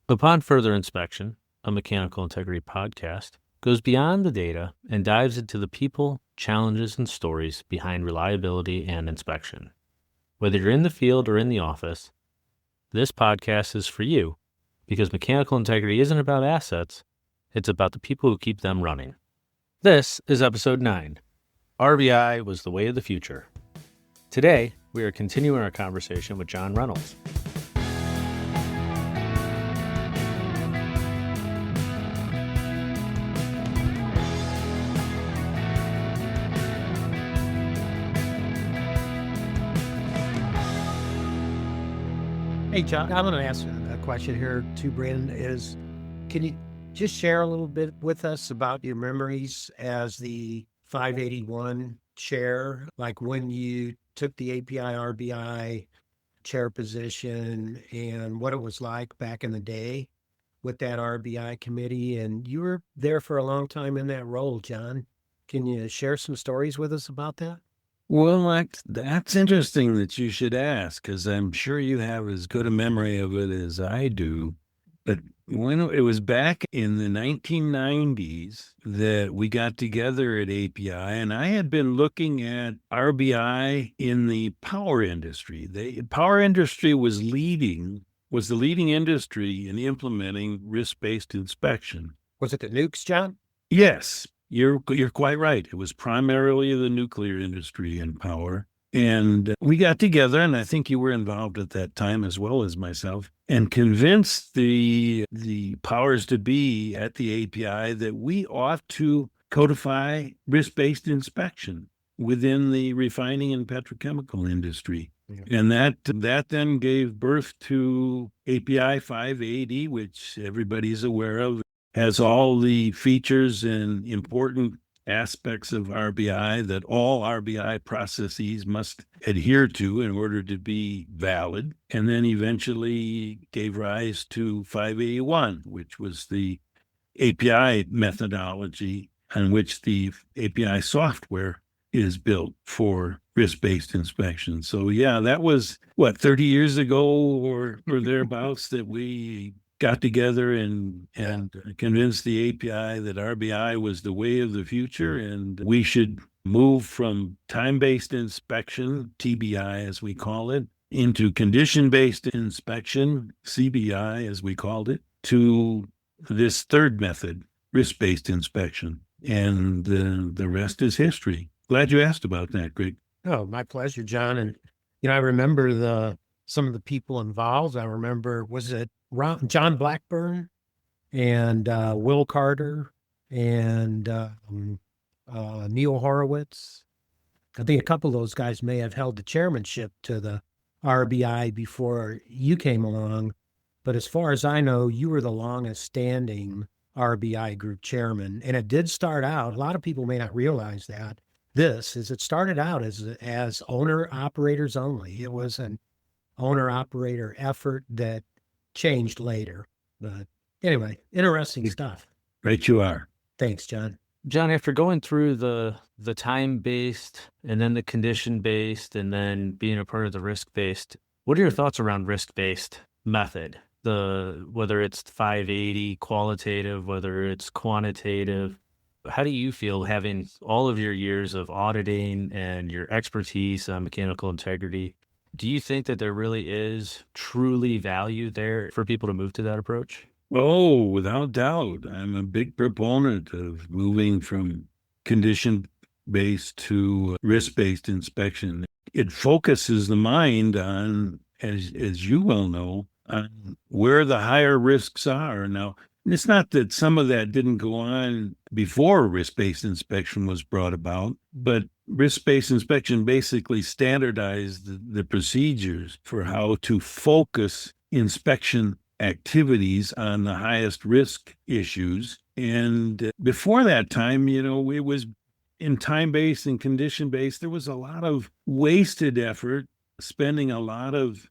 Upon further inspection, a mechanical integrity podcast goes beyond the data and dives into the people, challenges, and stories behind reliability and inspection. Whether you're in the field or in the office, this podcast is for you because mechanical integrity isn't about assets, it's about the people who keep them running. This is episode 9. RBI was the way of the future. Today, we are continuing our conversation with John Reynolds. Hey, John, I'm going to ask a question here to Brandon can you just share a little bit with us about your memories as the 581 chair, like when you took the API RBI chair position and what it was like back in the day with that RBI committee? And you were there for a long time in that role, John. Can you share some stories with us about that? Well, that's interesting that you should ask, because I'm sure you have as good a memory of it as I do. But when it was back in the 1990s that we got together at API, and I had been looking at RBI in the power industry. The power industry was the leading industry in implementing risk-based inspection. Was it the nukes, John? Yes. You're quite right. It was primarily the nuclear industry and power. And we got together, and I think you were involved at that time as well as myself, and convinced the powers to be at the API that we ought to codify risk-based inspection within the refining and petrochemical industry. Yeah. And that then gave birth to API 580, which everybody's aware of. Has all the features and important aspects of RBI that all RBI processes must adhere to in order to be valid, and then eventually gave rise to 581, which was the API methodology on which the API software is built for risk-based inspection. So yeah, that was, 30 years ago or thereabouts that we got together and convinced the API that RBI was the way of the future, and we should move from time-based inspection, TBI as we call it, into condition-based inspection, CBI as we called it, to this third method, risk-based inspection. And the rest is history. Glad you asked about that, Greg. Oh, my pleasure, John. And, I remember some of the people involved. I remember, was it John Blackburn and Will Carter and Neil Horowitz? I think a couple of those guys may have held the chairmanship to the RBI before you came along. But as far as I know, you were the longest standing RBI group chairman. And it did start out, a lot of people may not realize that, it started out as owner operators only. It was an owner-operator effort that changed later. But anyway, interesting stuff. Right you are. Thanks, John. John, after going through the time-based and then the condition-based and then being a part of the risk-based, what are your thoughts around risk-based method? Whether it's 580 qualitative, whether it's quantitative, how do you feel having all of your years of auditing and your expertise on mechanical integrity? Do you think that there really is truly value there for people to move to that approach? Oh, without doubt. I'm a big proponent of moving from condition-based to risk-based inspection. It focuses the mind on, as you well know, on where the higher risks are. Now, it's not that some of that didn't go on before risk-based inspection was brought about, but risk-based inspection basically standardized the procedures for how to focus inspection activities on the highest risk issues. And before that time, it was in time-based and condition-based. There was a lot of wasted effort, spending a lot of,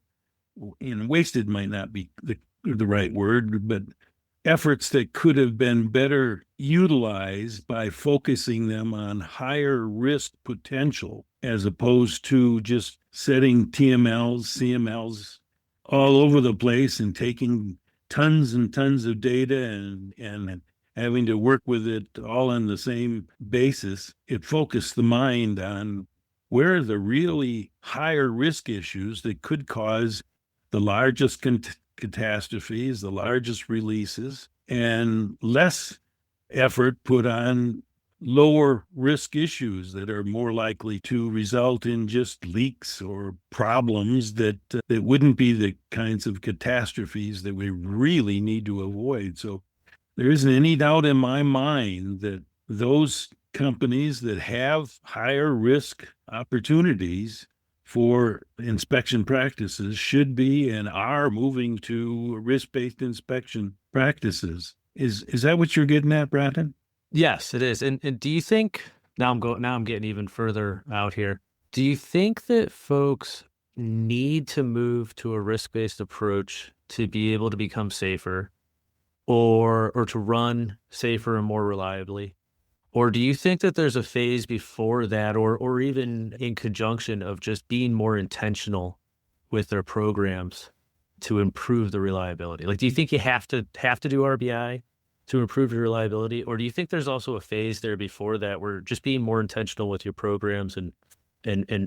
wasted might not be the right word, but efforts that could have been better utilized by focusing them on higher risk potential as opposed to just setting TMLs, CMLs all over the place and taking tons and tons of data and having to work with it all on the same basis, it focused the mind on where are the really higher risk issues that could cause the largest catastrophes, the largest releases, and less effort put on lower risk issues that are more likely to result in just leaks or problems that wouldn't be the kinds of catastrophes that we really need to avoid. So there isn't any doubt in my mind that those companies that have higher risk opportunities for inspection practices should be and are moving to risk-based inspection practices. Is that what you're getting at, Brandon? Yes, it is. And do you think now I'm getting even further out here. Do you think that folks need to move to a risk-based approach to be able to become safer or to run safer and more reliably? Or do you think that there's a phase before that or even in conjunction of just being more intentional with their programs to improve the reliability? Like, do you think you have to do RBI to improve your reliability? Or do you think there's also a phase there before that where just being more intentional with your programs and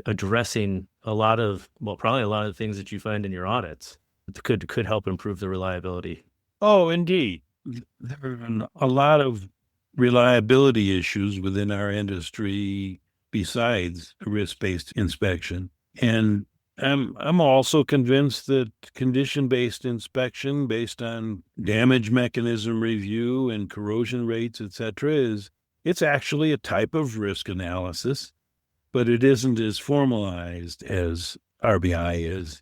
addressing probably a lot of the things that you find in your audits could help improve the reliability? Oh, indeed. There are a lot of reliability issues within our industry besides risk-based inspection. And I'm also convinced that condition-based inspection based on damage mechanism review and corrosion rates, et cetera, it's actually a type of risk analysis, but it isn't as formalized as RBI is.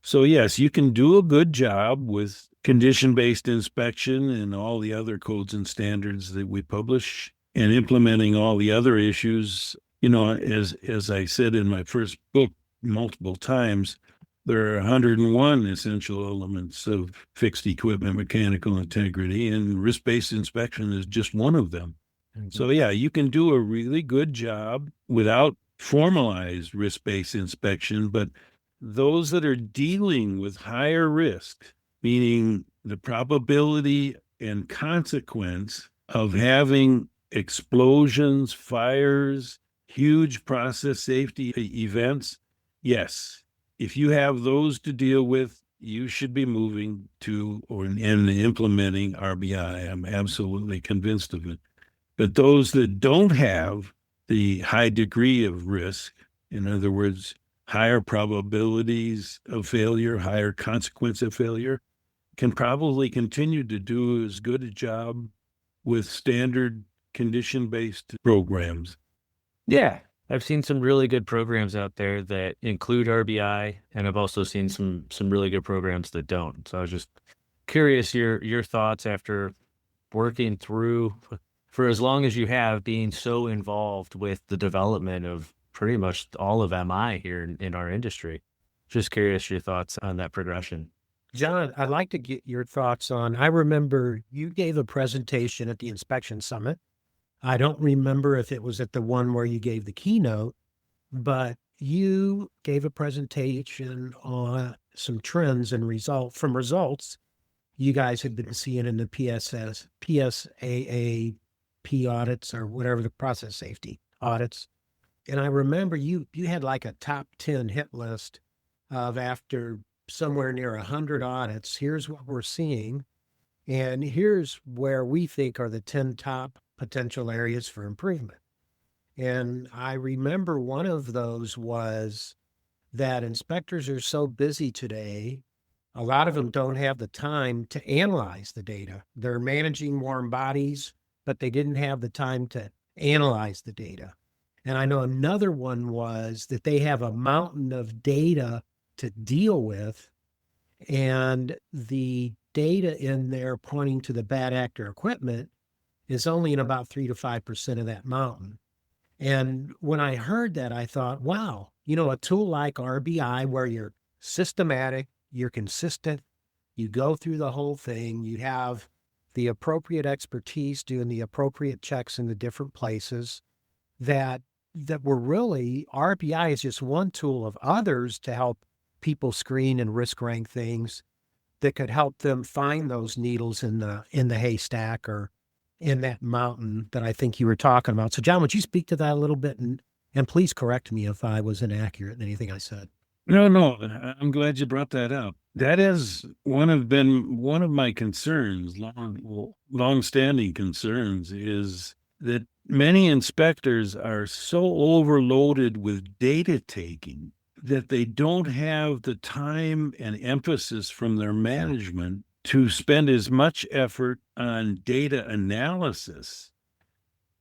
So yes, you can do a good job with condition-based inspection and all the other codes and standards that we publish and implementing all the other issues. As I said in my first book multiple times, there are 101 essential elements of fixed equipment mechanical integrity, and risk-based inspection is just one of them. Mm-hmm. So yeah, you can do a really good job without formalized risk-based inspection, but those that are dealing with higher risk, meaning the probability and consequence of having explosions, fires, huge process safety events, yes, if you have those to deal with, you should be moving to and implementing RBI. I'm absolutely convinced of it. But those that don't have the high degree of risk, in other words, higher probabilities of failure, higher consequence of failure, can probably continue to do as good a job with standard condition-based programs. Yeah, I've seen some really good programs out there that include RBI, and I've also seen some really good programs that don't. So I was just curious your thoughts after working through for as long as you have, being so involved with the development of pretty much all of MI here in our industry. Just curious your thoughts on that progression. John, I'd like to get your thoughts on, I remember you gave a presentation at the Inspection Summit. I don't remember if it was at the one where you gave the keynote, but you gave a presentation on some trends and results you guys had been seeing in the PSAAP audits or whatever, the process safety audits. And I remember you had like a top 10 hit list of, after somewhere near 100 audits, here's what we're seeing. And here's where we think are the 10 top potential areas for improvement. And I remember one of those was that inspectors are so busy today, a lot of them don't have the time to analyze the data. They're managing warm bodies, but they didn't have the time to analyze the data. And I know another one was that they have a mountain of data to deal with, and the data in there pointing to the bad actor equipment is only in about 3 to 5% of that mountain. And when I heard that, I thought, wow, a tool like RBI where you're systematic, you're consistent, you go through the whole thing, you have the appropriate expertise doing the appropriate checks in the different places, that we're really, RBI is just one tool of others to help people screen and risk rank things. that could help them find those needles in the haystack or in that mountain that I think you were talking about. So, John, would you speak to that a little bit, and please correct me if I was inaccurate in anything I said. No, I'm glad you brought that up. That has one of my concerns, long-standing concerns, is that many inspectors are so overloaded with data taking that they don't have the time and emphasis from their management to spend as much effort on data analysis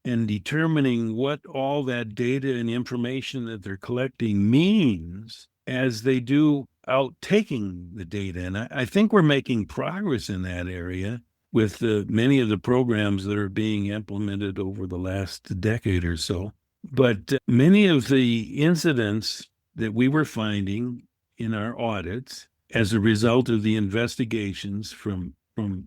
and determining what all that data and information that they're collecting means as they do out taking the data. And I think we're making progress in that area with many of the programs that are being implemented over the last decade or so. But many of the incidents that we were finding in our audits as a result of the investigations from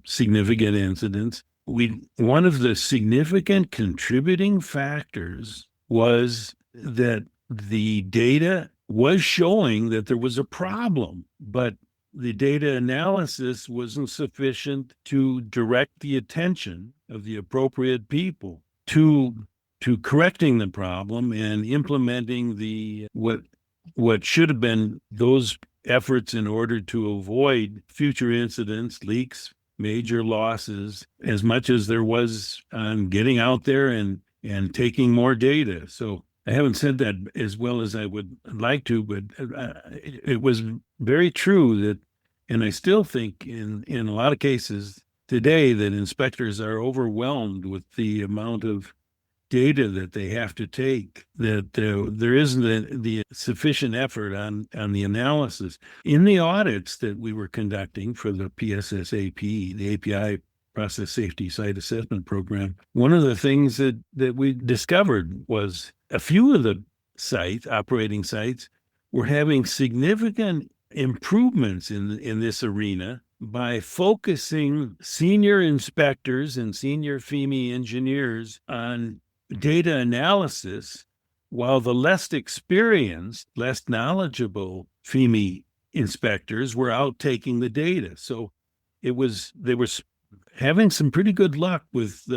significant incidents, one of the significant contributing factors was that the data was showing that there was a problem, but the data analysis wasn't sufficient to direct the attention of the appropriate people to correcting the problem and implementing what should have been those efforts in order to avoid future incidents, leaks, major losses, as much as there was on getting out there and taking more data. So I haven't said that as well as I would like to, but it was very true that, and I still think in a lot of cases today that inspectors are overwhelmed with the amount of data that they have to take, that there isn't the sufficient effort on the analysis. In the audits that we were conducting for the PSSAP, the API Process Safety Site Assessment Program, one of the things that we discovered was a few of the operating sites were having significant improvements in this arena by focusing senior inspectors and senior FEME engineers on data analysis, while the less experienced, less knowledgeable FEME inspectors were out taking the data. So they were having some pretty good luck with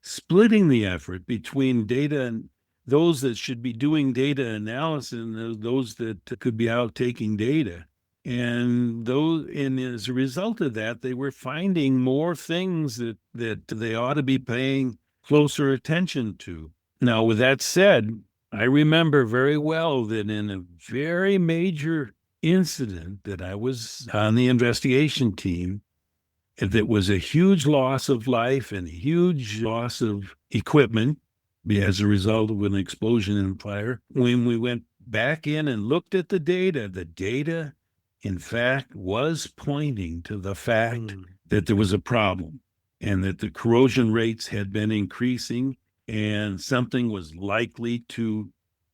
splitting the effort between data and those that should be doing data analysis and those that could be out taking data. And as a result of that, they were finding more things that they ought to be paying closer attention to. Now, with that said, I remember very well that in a very major incident that I was on the investigation team, that was a huge loss of life and a huge loss of equipment as a result of an explosion and fire. When we went back in and looked at the data, in fact, was pointing to the fact that there was a problem and that the corrosion rates had been increasing and something was likely to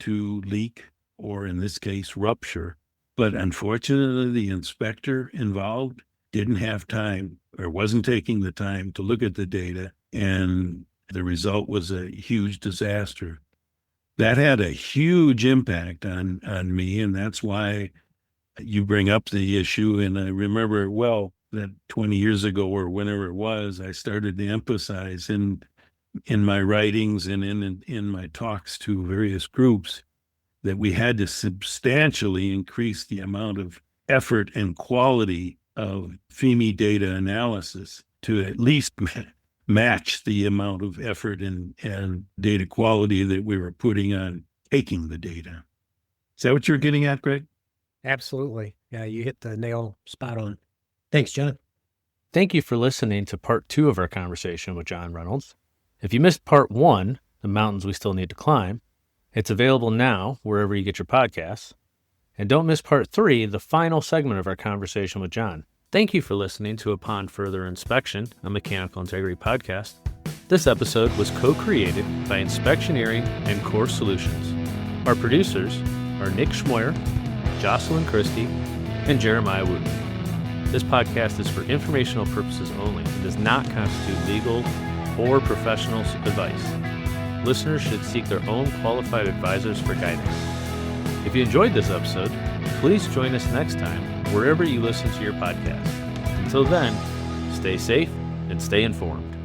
leak, or in this case, rupture. But unfortunately, the inspector involved didn't have time or wasn't taking the time to look at the data, and the result was a huge disaster. That had a huge impact on me, and that's why you bring up the issue. And I remember well that 20 years ago or whenever it was, I started to emphasize in my writings and in my talks to various groups that we had to substantially increase the amount of effort and quality of FEME data analysis to at least match the amount of effort and data quality that we were putting on taking the data. Is that what you're getting at, Greg? Absolutely. Yeah, you hit the nail spot on. Thanks, John. Thank you for listening to part 2 of our conversation with John Reynolds. If you missed part 1, The Mountains We Still Need to Climb, it's available now wherever you get your podcasts. And don't miss part 3, the final segment of our conversation with John. Thank you for listening to Upon Further Inspection, a mechanical integrity podcast. This episode was co-created by Inspectioneering and Core Solutions. Our producers are Nick Schmoyer, Jocelyn Christie, and Jeremiah Wooten. This podcast is for informational purposes only and does not constitute legal or professional advice. Listeners should seek their own qualified advisors for guidance. If you enjoyed this episode, please join us next time wherever you listen to your podcast. Until then, stay safe and stay informed.